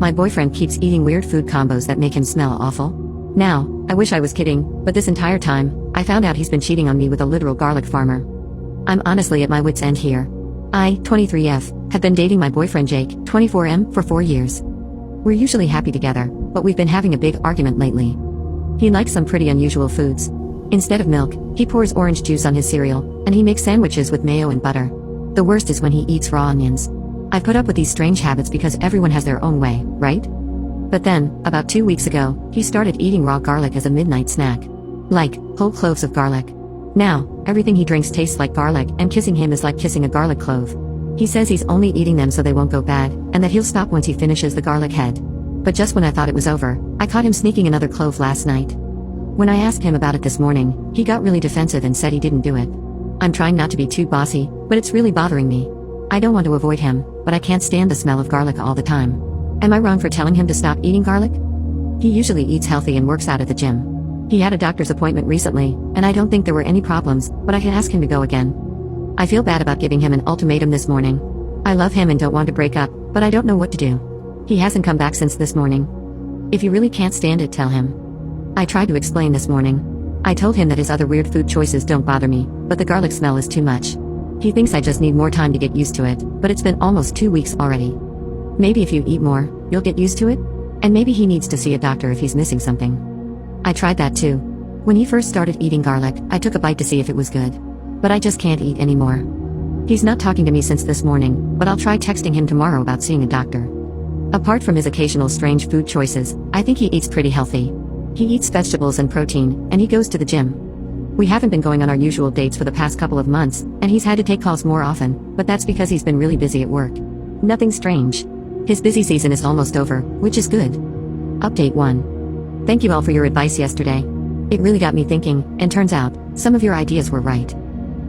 My boyfriend keeps eating weird food combos that make him smell awful. Now, I wish I was kidding, but this entire time, I found out he's been cheating on me with a literal garlic farmer. I'm honestly at my wit's end here. I, 23F, have been dating my boyfriend Jake, 24M, for 4 years. We're usually happy together, but we've been having a big argument lately. He likes some pretty unusual foods. Instead of milk, he pours orange juice on his cereal, and he makes sandwiches with mayo and butter. The worst is when he eats raw onions. I've put up with these strange habits because everyone has their own way, right? But then, about 2 weeks ago, he started eating raw garlic as a midnight snack. Like, whole cloves of garlic. Now, everything he drinks tastes like garlic, and kissing him is like kissing a garlic clove. He says he's only eating them so they won't go bad, and that he'll stop once he finishes the garlic head. But just when I thought it was over, I caught him sneaking another clove last night. When I asked him about it this morning, he got really defensive and said he didn't do it. I'm trying not to be too bossy, but it's really bothering me. I don't want to avoid him, but I can't stand the smell of garlic all the time. Am I wrong for telling him to stop eating garlic? He usually eats healthy and works out at the gym. He had a doctor's appointment recently, and I don't think there were any problems, but I can ask him to go again. I feel bad about giving him an ultimatum this morning. I love him and don't want to break up, but I don't know what to do. He hasn't come back since this morning. If you really can't stand it, tell him. I tried to explain this morning. I told him that his other weird food choices don't bother me, but the garlic smell is too much. He thinks I just need more time to get used to it, but it's been almost 2 weeks already. Maybe if you eat more, you'll get used to it? And maybe he needs to see a doctor if he's missing something. I tried that too. When he first started eating garlic, I took a bite to see if it was good. But I just can't eat anymore. He's not talking to me since this morning, but I'll try texting him tomorrow about seeing a doctor. Apart from his occasional strange food choices, I think he eats pretty healthy. He eats vegetables and protein, and he goes to the gym. We haven't been going on our usual dates for the past couple of months, and he's had to take calls more often, but that's because he's been really busy at work. Nothing strange. His busy season is almost over, which is good. Update 1. Thank you all for your advice yesterday. It really got me thinking, and turns out, some of your ideas were right.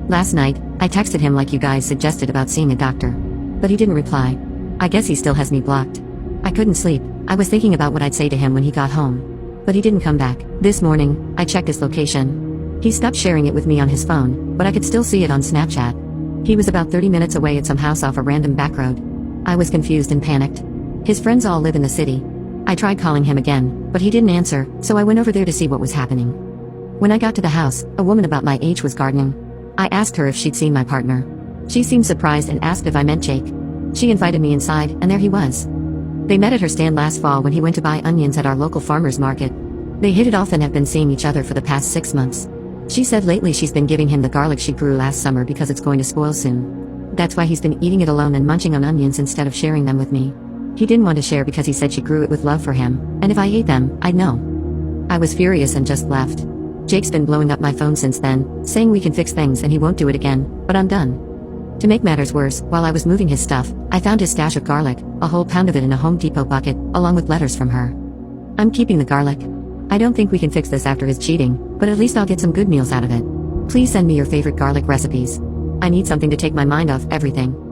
Last night, I texted him like you guys suggested about seeing a doctor. But he didn't reply. I guess he still has me blocked. I couldn't sleep. I was thinking about what I'd say to him when he got home. But he didn't come back. This morning, I checked his location. He stopped sharing it with me on his phone, but I could still see it on Snapchat. He was about 30 minutes away at some house off a random back road. I was confused and panicked. His friends all live in the city. I tried calling him again, but he didn't answer, so I went over there to see what was happening. When I got to the house, a woman about my age was gardening. I asked her if she'd seen my partner. She seemed surprised and asked if I meant Jake. She invited me inside, and there he was. They met at her stand last fall when he went to buy onions at our local farmer's market. They hit it off and have been seeing each other for the past 6 months. She said lately she's been giving him the garlic she grew last summer because it's going to spoil soon. That's why he's been eating it alone and munching on onions instead of sharing them with me. He didn't want to share because he said she grew it with love for him, and if I ate them, I'd know. I was furious and just left. Jake's been blowing up my phone since then, saying we can fix things and he won't do it again, but I'm done. To make matters worse, while I was moving his stuff, I found his stash of garlic, a whole pound of it in a Home Depot bucket, along with letters from her. I'm keeping the garlic. I don't think we can fix this after his cheating, but at least I'll get some good meals out of it. Please send me your favorite garlic recipes. I need something to take my mind off everything.